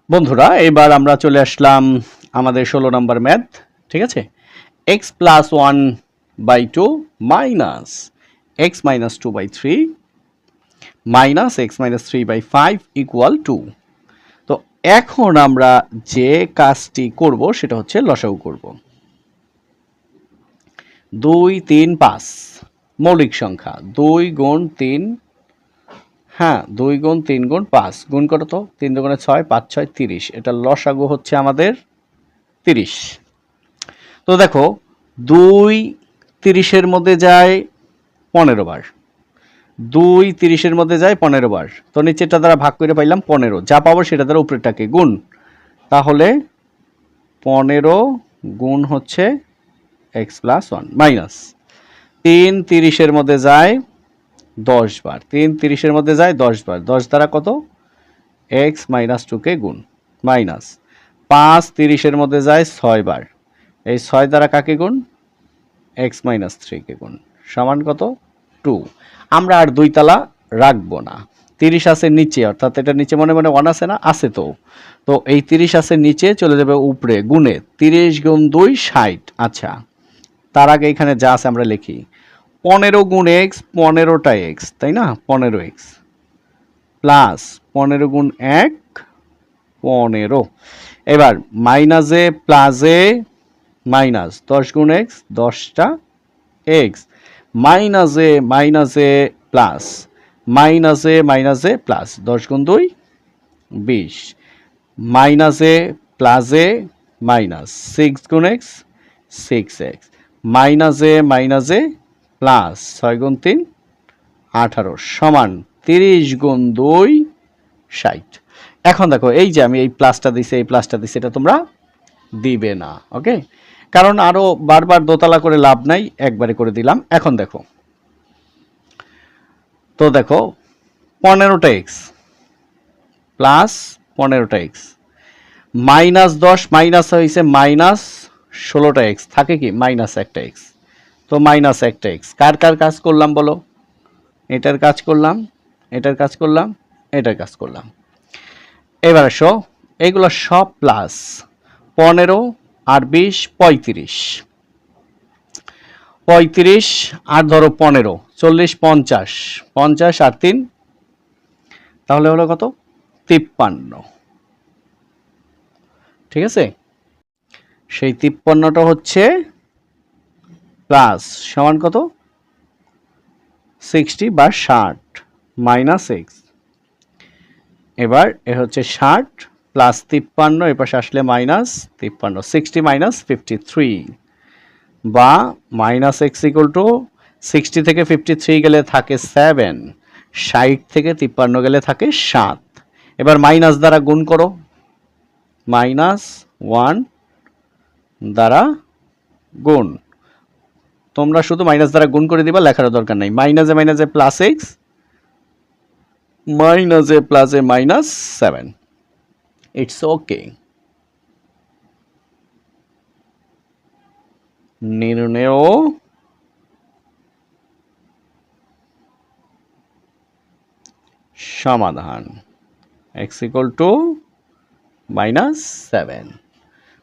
বন্ধুরা এবার আমরা চলে আসলাম আমাদের 16 নম্বর ম্যাথ। ঠিক আছে, x plus 1/2 minus x minus 2/3 minus x minus 3/5 equal 2। তো এখন আমরা যে কাজটি করব সেটা হচ্ছে লসাগু করব। 2 3 5 মৌলিক সংখ্যা 2 গুণ 3, হ্যাঁ 2 গুণ 3 গুণ 5 গুণ করো তো, 3 দুগুণে 6, 5 6 30, এটা লসাগু হচ্ছে আমাদের 30। তো দেখো 2 30-এর মধ্যে যায় 15 বার, 2 30-এর মধ্যে যায় 15 বার, তো নিচেরটা দ্বারা ভাগ করে পাইলাম 15, যা পাবো সেটা দ্বারা উপরেরটাকে গুণ, তাহলে 15 গুণ হচ্ছে x প্লাস 1 মাইনাস 3 30-এর মধ্যে যায় 10 বার, 3 30-এর মধ্যে যায় 10 বার, 10 দ্বারা কত x মাইনাস 2কে গুণ মাইনাস 5 30-এর মধ্যে যায় 6 বার, এই 6 দ্বারা কাকে গুণ x মাইনাস 3কে গুণ সমান কত 2। আমরা আর দুই তালা রাখবো না, 30 আছে নিচে, অর্থাৎ এটা নিচে মনে মনে 1 আছে না, আছে তো, তো এই 30 আছে নিচে চলে যাবে উপরে গুণে 30 গুণ 2 60। আচ্ছা, তার আগে এখানে যা আছে আমরা লিখি 15 গুণ x, 15টা x, তাই না, 15x প্লাস 15 গুণ 1 15, এবার মাইনাসে প্লাসে মাইনাস 10 গুণ x 10টা x মাইনাসে মাইনাসে প্লাস মাইনাসে মাইনাসে প্লাস 10 গুণ 2 20 মাইনাসে প্লাসে মাইনাস 6 গুণ x 6x মাইনাসে মাইনাসে প্লাস 6 গুণ 3 18 সমান 30 গুণ 2 60। এখন দেখো এই যে আমি এই প্লাসটা দিছি এই প্লাসটা দিছি এটা তোমরা দিবে না, ওকে, কারণ আরো বারবার দোতলা করে লাভ নাই, একবারে করে দিলাম। এখন দেখো, তো দেখো 15টা x প্লাস 15টা x মাইনাস 10 মাইনাস হয়েছে মাইনাস 16টা x, থাকে কি মাইনাস একটা x, তো মাইনাস একটা x কার কার কাজ করলাম বলো, এটার কাজ করলাম, এটার কাজ করলাম, এটার কাজ করলাম। এবার আসো এগুলো সব প্লাস 15 আর 20 35, 35 আর ধরো 15 40 50, 50 আর 3 তাহলে হলো কত 53। ঠিক আছে, সেই 53টা হচ্ছে প্লাস সমান কত 60 বা 60 মাইনাস x, এবার এ হচ্ছে 60 প্লাস 53, এ পাশে আসলে মাইনাস 53, 60 মাইনাস 53 বা মাইনাস এক্স ইকুয়াল টু 60 থেকে 53 গেলে থাকে 7, 60 থেকে 53 গেলে থাকে 7। এবার মাইনাস দ্বারা গুণ করো, মাইনাস 1 দ্বারা গুণ, তোমরা শুধু মাইনাস দ্বারা গুণ করে দিবা, লেখার দরকার নাই। মাইনাসে মাইনাসে প্লাস এক্স, মাইনাসে প্লাসে মাইনাস 7, ইটস ওকে। নির্ণেয় সমাধান x ইকুয়াল টু -7।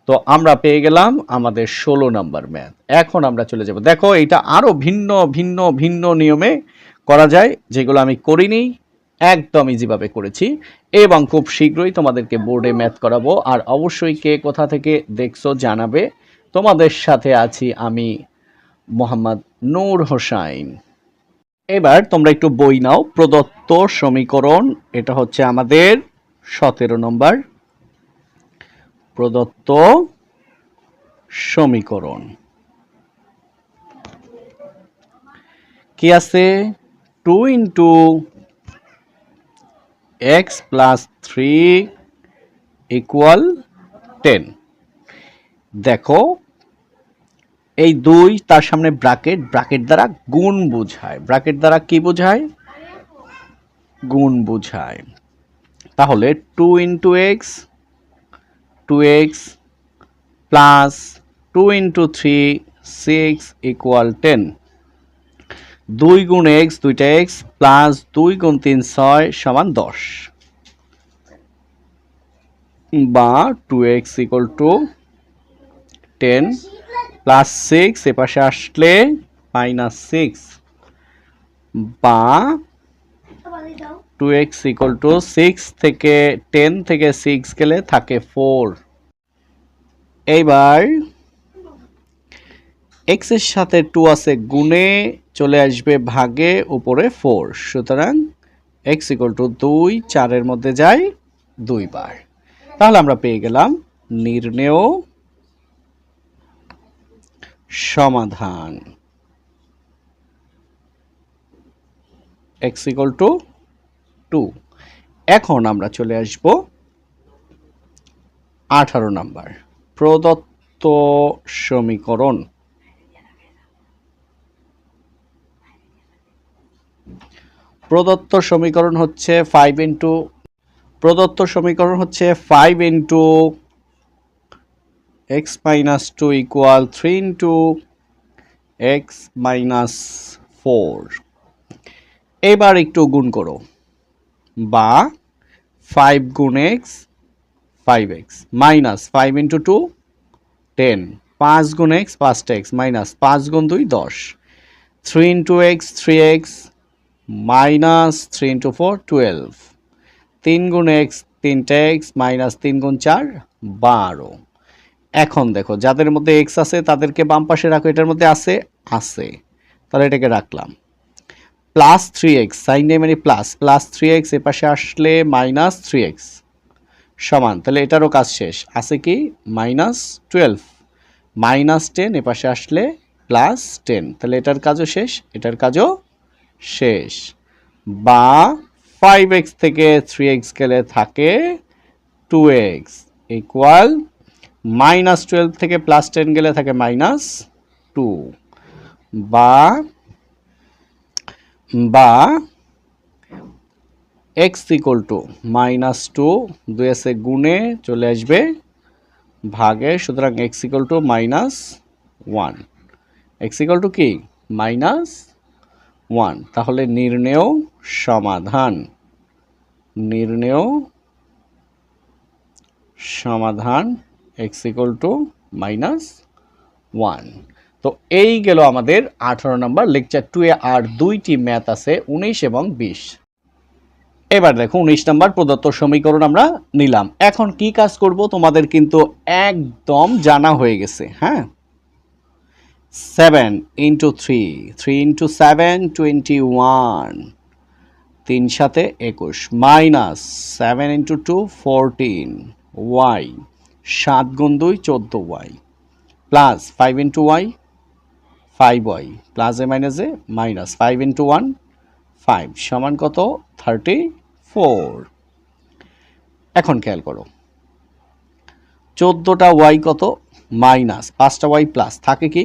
তো আমরা পেয়ে গেলাম আমাদের 16 নম্বর ম্যাথ। এখন আমরা চলে যাব, দেখো এটা আরো ভিন্ন ভিন্ন ভিন্ন নিয়মে করা যায়, যেগুলো আমি করিনি, একদম ইজিভাবে করেছি এবং খুব শীঘ্রই তোমাদেরকে বোর্ডে ম্যাথ করাবো। আর অবশ্যই কে কোথা থেকে দেখছো জানাবে। তোমাদের সাথে আছি আমি মোহাম্মদ নূর হোসাইন। এবার তোমরা একটু বই নাও, প্রদত্ত সমীকরণ, এটা হচ্ছে আমাদের 17 নম্বর প্রদত্ত সমীকরণ। কি আছে 2 ইন্টু x প্লাস 3 ইকুয়াল 10। দেখো এই 2 তার সামনে ব্র্যাকেট, ব্র্যাকেট দ্বারা গুণ বোঝায়, ব্র্যাকেট দ্বারা কি বোঝায় গুণ বোঝায়। তাহলে 2 into x 2x plus 2 into 3 6 equal 10। 2 গুণ x দুইটা x প্লাস 2 গুণ 3 6 সমান 10। বা 2x ইকুয়াল টু 10 প্লাস 6 এপাশে আসলে -6 বা 2x ইকুয়াল টু 6 থেকে 10 থেকে 6 গেলে থাকে 4। এইবার x এর সাথে 2 আছে গুণে চলে আসবে ভাগে উপরে 4, সুতরাং x ইকুয়াল টু 2 4 এর মধ্যে যায় 2 বার। তাহলে আমরা পেয়ে গেলাম নির্ণেয় সমাধান x ইকুয়াল টু 2। এখন আমরা চলে আসব 18 নাম্বার প্রদত্ত সমীকরণ। প্রদত্ত সমীকরণ হচ্ছে 5 into x minus 2 equal 3 into x minus 4। এবার একটু গুণ করো, বা 5 গুণ x 5x মাইনাস 5 ইন্টু 2 10, 5 গুণ x 5x মাইনাস 5 গুণ 2 10, 3 into x 3x minus 3 into 4 12, 3 গুণ x 3x মাইনাস 3 গুণ 4 12। এখন দেখো যাদের মধ্যে x আছে তাদেরকে বাম পাশে রাখো, এটার মধ্যে আছে তাহলে এটাকে রাখলাম। প্লাস 3x সাইন নেই মানে প্লাস 3x এ পাশে আসলে মাইনাস 3x সমান, তাহলে এটারও কাজ শেষ। আছে কি -12 -10 এ পাশে আসলে +10, তাহলে এটার কাজও শেষ, এটার কাজও শেষ। বা 5x থেকে 3x গেলে থাকে 2x ইকুয়াল -12 থেকে +10 গেলে থাকে -2, বা x ইকুয়াল টু -2 2 এসে গুণে চলে আসবে ভাগে, সুতরাং x equal to -1, x equal to কি -1। তাহলে নির্ণেয় সমাধান x ইকুয়াল টু -1। তো এই গেল আমাদের 18 নম্বর লেকচার 2 এ। আর দুইটি ম্যাথ আছে 19 এবং 20। এবার দেখো 19 নম্বর প্রদত্ত সমীকরণ আমরা নিলাম। এখন কি কাজ করব তোমাদের কিন্তু একদম জানা হয়ে গেছে। হ্যাঁ, 7 ইন্টু 3 ইন্টু 7 21, 3 সাথে 21 মাইনাস 7 ইন্টু 2 14 y, 7 গুণ 2 14y plus 5 into y 5y plus a minus a minus 5 into 1 5 সমান কত 34। এখন খেয়াল করো 14টা y কত মাইনাস 5টা y প্লাস থাকে কি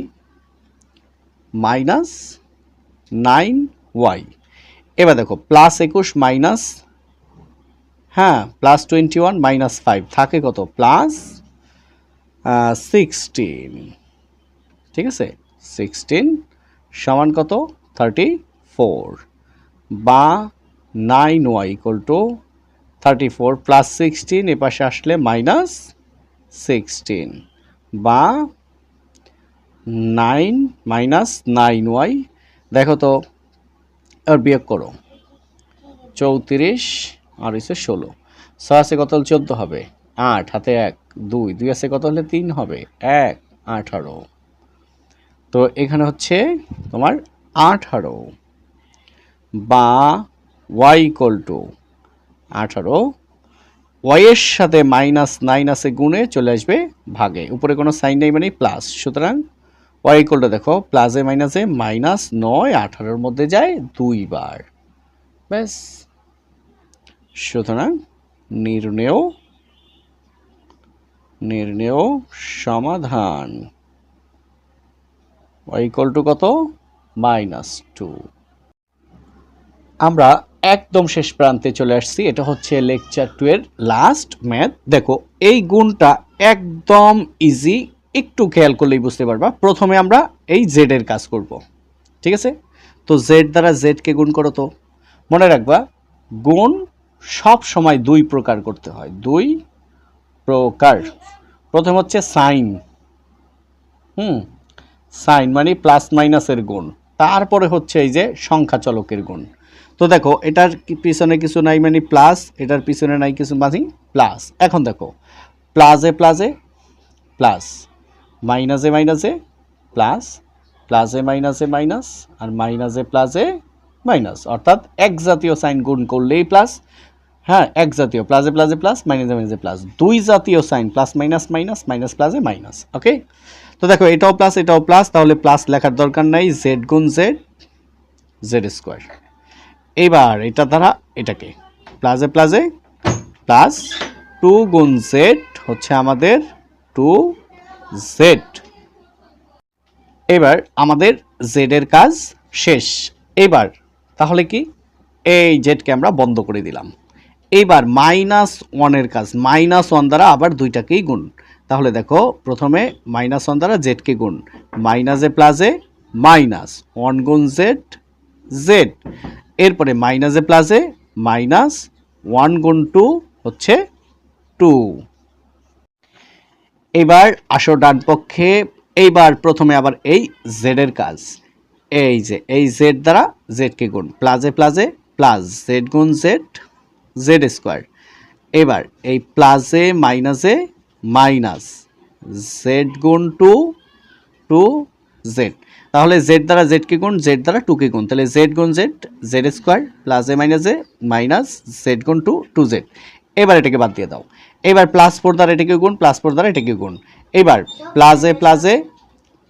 -9y। এবার দেখো প্লাস 21 মাইনাস প্লাস 21 মাইনাস 5 থাকে কত প্লাস 16। ঠিক আছে, 16 সমান কত 34, বা 9y ইকুয়াল টু 34 প্লাস 16 এ পাশে আসলে -16, বা 9 মাইনাস 9y। দেখো তো আর বিয়োগ করো 34 আর হচ্ছে 16, 6 আছে কত 14 হবে 8 হাতে 1 2 2 আছে কত হলে 3 হবে 1 18। তো এখানে হচ্ছে তোমার 18, বা y ইকুয়াল টু 18, y এর সাথে -9 আছে গুণে চলে আসবে ভাগে, উপরে কোনো সাইন নেই মানে প্লাস, সুতরাং y ইকুয়াল টু দেখো প্লাসে মাইনাসে -9 18 মধ্যে যায় 2 বার, ব্যাস। সুতরাং নির্ণেয় সমাধান y ইকুয়াল টু কত -2। আমরা একদম শেষ প্রান্তে চলে আসছি, এটা হচ্ছে লেকচার 2 এর লাস্ট ম্যাথ। দেখো এই গুণটা একদম ইজি, একটু খেয়াল করলেই বুঝতে পারবা। প্রথমে আমরা এই z এর কাজ করব, ঠিক আছে। তো z দ্বারা z কে গুণ করো। তো মনে রাখবা গুণ সব সময় দুই প্রকার করতে হয়, 2 প্রকার। প্রথম হচ্ছে সাইন, সাইন মানে প্লাস মাইনাসের গুণ, তারপরে হচ্ছে এই যে সংখ্যা চলকের গুণ। তো দেখো এটার পিছনে কিছু নাই মানে প্লাস, এটার পিছনে নাই কিছু মানে প্লাস। এখন দেখো প্লাসে প্লাসে প্লাস, মাইনাসে মাইনাসে প্লাস, প্লাসে মাইনাসে মাইনাস, আর মাইনাসে প্লাসে মাইনাস, অর্থাৎ এক জাতীয় সাইন গুণ করলেই প্লাস। হ্যাঁ, এক জাতীয় প্লাসে প্লাসে প্লাস, মাইনাসে মাইনাসে প্লাস, দুই জাতীয় sign plus minus minus, minus প্লাসে মাইনাস। ওকে, তো দেখো এটাও প্লাস এটাও প্লাস, তাহলে প্লাস লেখার দরকার নাই, জেড গুণ জেড, জেড স্কোয়ার। এবার এটা দ্বারা এটাকে প্লাসে প্লাসে প্লাস, টু গুণ জেড হচ্ছে আমাদের টু জেড। এবার আমাদের জেড এর কাজ শেষ। এবার তাহলে কি, এই জেডকে আমরা বন্ধ করে দিলাম। এইবার মাইনাস ওয়ানের কাজ, মাইনাস ওয়ান দ্বারা আবার দুইটাকেই গুণ। তাহলে দেখো প্রথমে মাইনাস ওয়ান দ্বারা জেডকে গুণ, মাইনাসে প্লাসে মাইনাস ওয়ান গুণ জেড, জেড। এরপরে মাইনাসে প্লাসে মাইনাস ওয়ান গুণ টু হচ্ছে টু। এবার আসো ডান পক্ষে। এইবার প্রথমে আবার এই জেডের কাজ, এই যে এই জেড দ্বারা জেডকে গুণ, প্লাসে প্লাসে প্লাস জেড গুণ জেড, জেড স্কোয়ার। এবার এই প্লাসে মাইনাসে মাইনাস জেড গুণ টু, টু জেড। তাহলে জেড দ্বারা জেডকে গুণ, জেড দ্বারা টুকে গুণ, তাহলে জেড গুণ জেড, জেড স্কোয়ার, প্লাসে মাইনাসে মাইনাস জেড গুণ টু, টু জেড। এবার এটাকে বাদ দিয়ে দাও। এবার প্লাস ফোর দ্বারা এটাকে গুণ, প্লাস ফোর দ্বারা এটাকে গুণ। এবার প্লাসে প্লাসে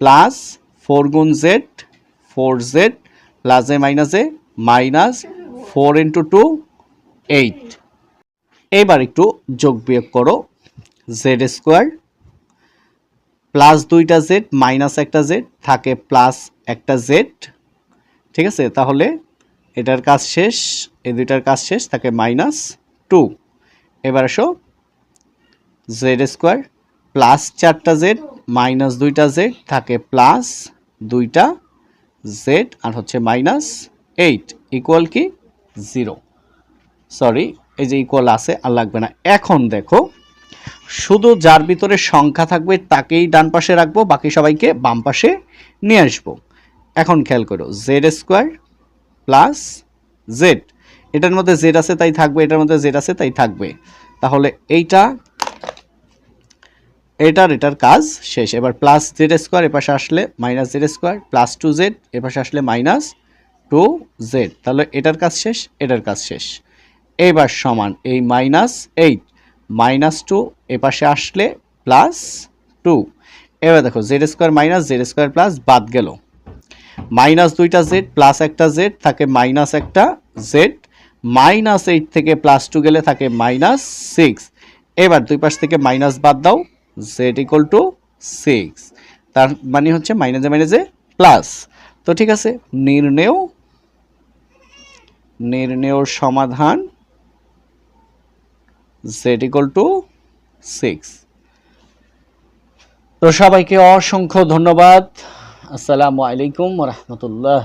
প্লাস ফোর গুণ জেড, ফোর জেড, প্লাসে মাইনাসে minus four into two, eight. এবার একটু যোগ বিয়োগ করো, জেড স্কোয়ার প্লাস দুইটা জেড মাইনাস একটা জেড থাকে প্লাস একটা জেড। ঠিক আছে, তাহলে এটার কাজ শেষ, এই দুইটার কাজ শেষ, থাকে মাইনাস টু। এবার আসো জেড স্কোয়ার প্লাস চারটা জেড মাইনাস দুইটা জেড থাকে প্লাস দুইটা জেড, আর হচ্ছে মাইনাস এইট, ইকুয়াল কি জিরো। সরি, এই যে ইকুয়াল আছে আর লাগবে না। এখন দেখো শুধু যার ভিতরে সংখ্যা থাকবে তাকেই ডান পাশে রাখবো, বাকি সবাইকে বাম পাশে নিয়ে আসবো। এখন খেয়াল করো, জেড স্কোয়ার প্লাস জেড, এটার মধ্যে জেড আছে তাই থাকবে, এটার মধ্যে জেড আছে তাই থাকবে। তাহলে এইটা এটার কাজ শেষ। এবার প্লাস জেড স্কোয়ার এপাশে আসলে minus Z square, plus two Z এপাশে আসলে মাইনাস টু জেড, তাহলে এটার কাজ শেষ, এটার কাজ শেষ। এবার সমান এই মাইনাস এইট, মাইনাস টু এপাশে আসলে প্লাস টু। এবার দেখো Z square minus Z square plus বাদ গেল, মাইনাস দুইটা জেড প্লাস একটা জেড থাকে মাইনাস একটা জেড, মাইনাস এইট থেকে প্লাস টু গেলে থাকে মাইনাস সিক্স। এবার দুই পাশ থেকে মাইনাস বাদ দাও, জেড ইকুয়াল টু সিক্স, তার মানে হচ্ছে মাইনাসে মাইনাসে প্লাস। তো ঠিক আছে, নির্ণেয় সমাধান জেড ইকুয়াল টু সিক্স। তো সবাইকে অসংখ্য ধন্যবাদ। আসসালামু আলাইকুম ওয়া রাহমাতুল্লাহ।